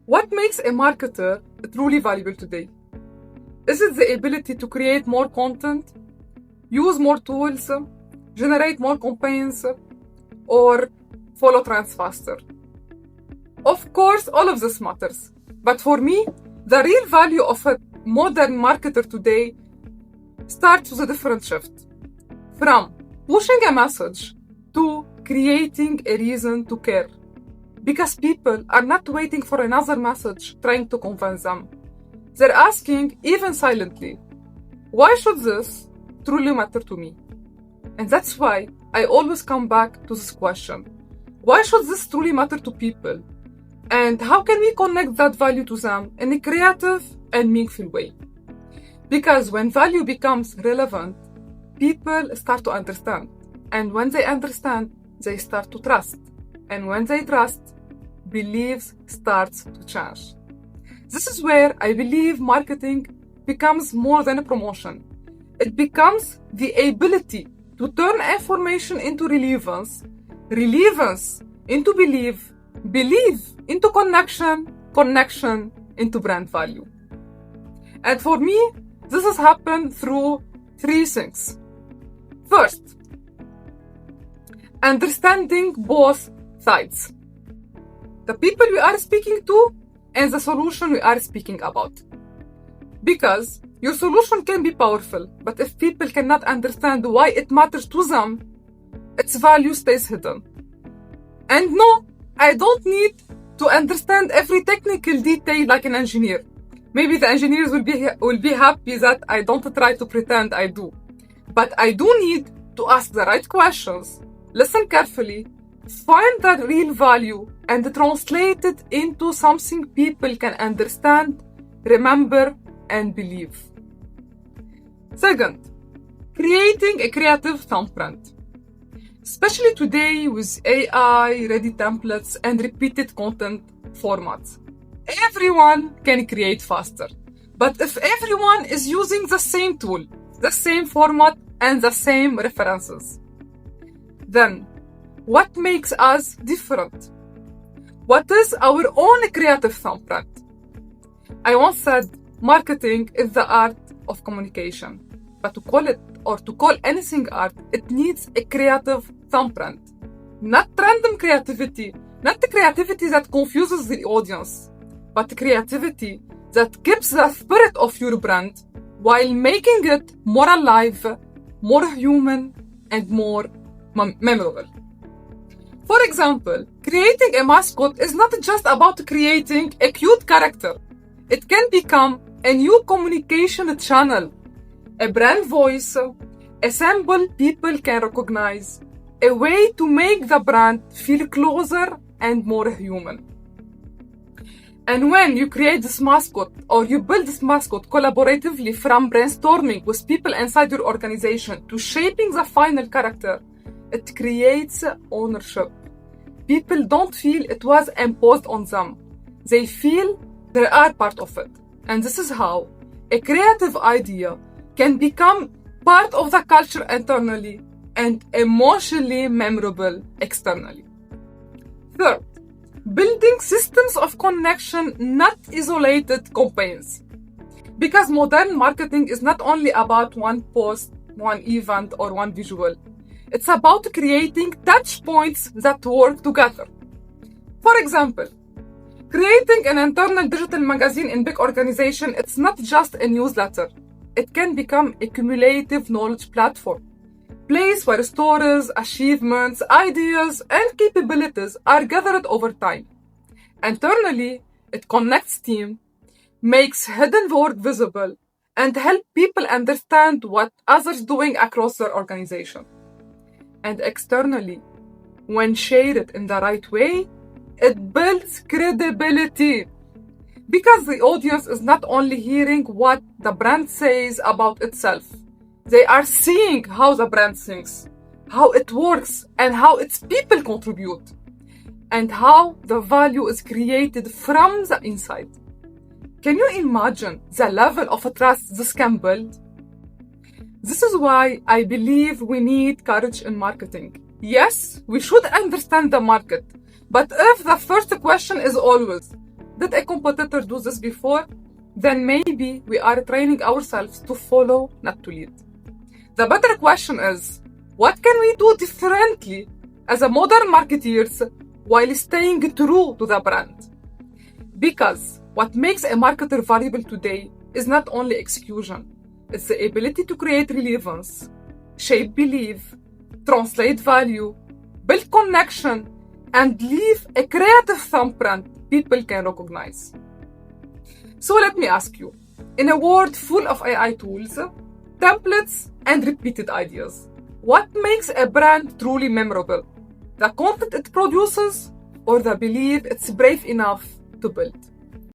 What makes a marketer truly valuable today? Is it the ability to create more content, use more tools, generate more campaigns, or follow trends faster? Of course, all of this matters. But for me, the real value of a modern marketer today starts with a different shift. From pushing a message to creating a reason to care. Because people are not waiting for another message trying to convince them. They're asking, even silently, why should this truly matter to me? And that's why I always come back to this question. Why should this truly matter to people? And how can we connect that value to them in a creative and meaningful way? Because when value becomes relevant, people start to understand. And when they understand, they start to trust. And when they trust, beliefs starts to change. This is where I believe marketing becomes more than a promotion. It becomes the ability to turn information into relevance, relevance into belief, belief into connection, connection into brand value. And for me, this has happened through three things. First, understanding both sides. The people we are speaking to and the solution we are speaking about. Because your solution can be powerful, but if people cannot understand why it matters to them, its value stays hidden. And no, I don't need to understand every technical detail like an engineer. Maybe the engineers will be happy that I don't try to pretend I do. But I do need to ask the right questions, listen carefully, find that real value, and translate it into something people can understand, remember, and believe. Second, creating a creative thumbprint. Especially today with AI-ready templates and repeated content formats. Everyone can create faster. But if everyone is using the same tool, the same format, and the same references, then what makes us different? What is our own creative thumbprint? I once said, marketing is the art of communication. But to call it, or to call anything art, it needs a creative thumbprint. Not random creativity, not the creativity that confuses the audience, but creativity that keeps the spirit of your brand while making it more alive, more human, and more memorable. For example, creating a mascot is not just about creating a cute character. It can become a new communication channel, a brand voice, a symbol people can recognize, a way to make the brand feel closer and more human. And when you create this mascot or you build this mascot collaboratively from brainstorming with people inside your organization to shaping the final character, it creates ownership. People don't feel it was imposed on them. They feel they are part of it. And this is how a creative idea can become part of the culture internally and emotionally memorable externally. Third, building systems of connection, not isolated campaigns. Because modern marketing is not only about one post, one event, or one visual. It's about creating touch points that work together. For example, creating an internal digital magazine in big organization, it's not just a newsletter. It can become a cumulative knowledge platform. Place where stories, achievements, ideas, and capabilities are gathered over time. Internally, it connects team, makes hidden work visible, and helps people understand what others doing across their organization. And externally, when shared in the right way, it builds credibility. Because the audience is not only hearing what the brand says about itself, they are seeing how the brand thinks, how it works, and how its people contribute, and how the value is created from the inside. Can you imagine the level of trust this can build? This is why I believe we need courage in marketing. Yes, we should understand the market, but if the first question is always, did a competitor do this before? Then maybe we are training ourselves to follow, not to lead. The better question is, what can we do differently as a modern marketeers while staying true to the brand? Because what makes a marketer valuable today is not only execution, it's the ability to create relevance, shape belief, translate value, build connection, and leave a creative thumbprint people can recognize. So let me ask you, in a world full of AI tools, templates, and repeated ideas, what makes a brand truly memorable? The content it produces or the belief it's brave enough to build?